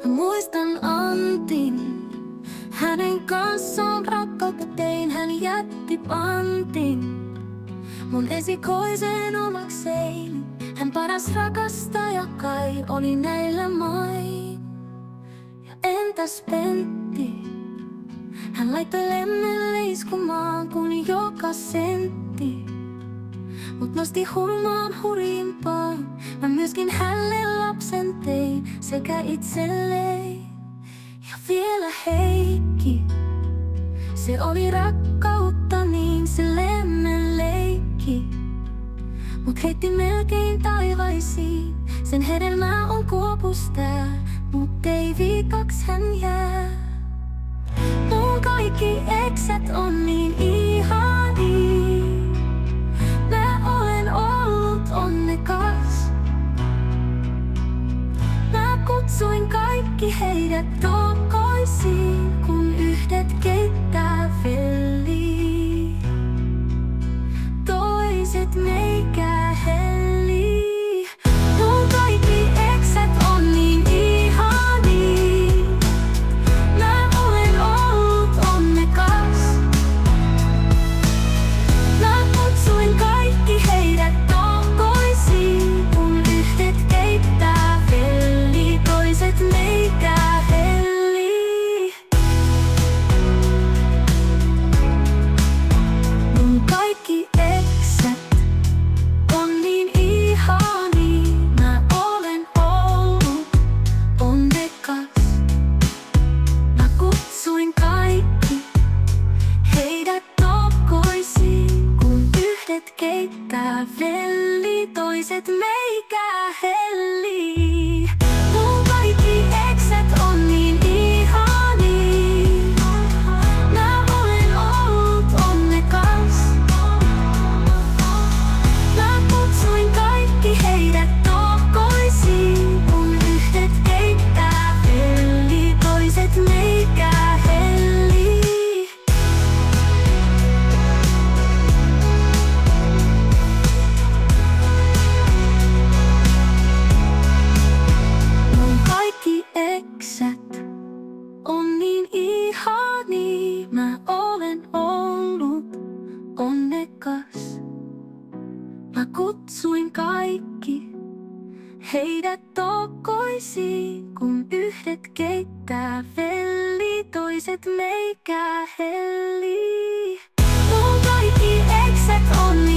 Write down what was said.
Mä muistan Antin, hänen kanssaan rakkautta tein, hän jätti pantin mun esikoisen omakseen. Hän paras rakastaja kai oli näillä main. Ja entäs Pentti? Hän laittoi lemmelle iskumaan kun joka sentti. Mut nosti hurmaan hurimpaan. Mä myöskin hänelle lapsen tein sekä itselleen. Ja vielä Heikki, se oli rakkautta niin se lemmen leikki. Mut heitti melkein taivaisiin, sen hedelmä on kuopustää, mut ei viikaksi hän jää. Mun kaikki ekset on niin ihania, mä olen ollut onnekas. Mä kutsuin kaikki heidät takaisin, kun yhdet keittää velliä, toiset meikä hellii. Mun kaikki ekset on niin ihania, mä olen ollut onnekas. Mä kutsuin kaikki heidät takaisin, kun yhdet keittää velliä, toiset meikä hellii. Mun kaikki ekset on niin ihania, mä olen ollut onnekas. Mä kutsuin kaikki heidät takaisin, kun yhdet keittää velliä, toiset meikä hellii. Mun kaikki ekset on niin ihania, mä olen ollut onnekas. Mä kutsuin kaikki heidät takaisin, kun yhdet keittää velliä, toiset meikä hellii. Mun kaikki ekset on niin ihania, mä olen ollut onnekas. Mä kutsuin kaikki heidät takaisin, kun yhdet keittää velliä, toiset meikä hellii. Mun kaikki ekset on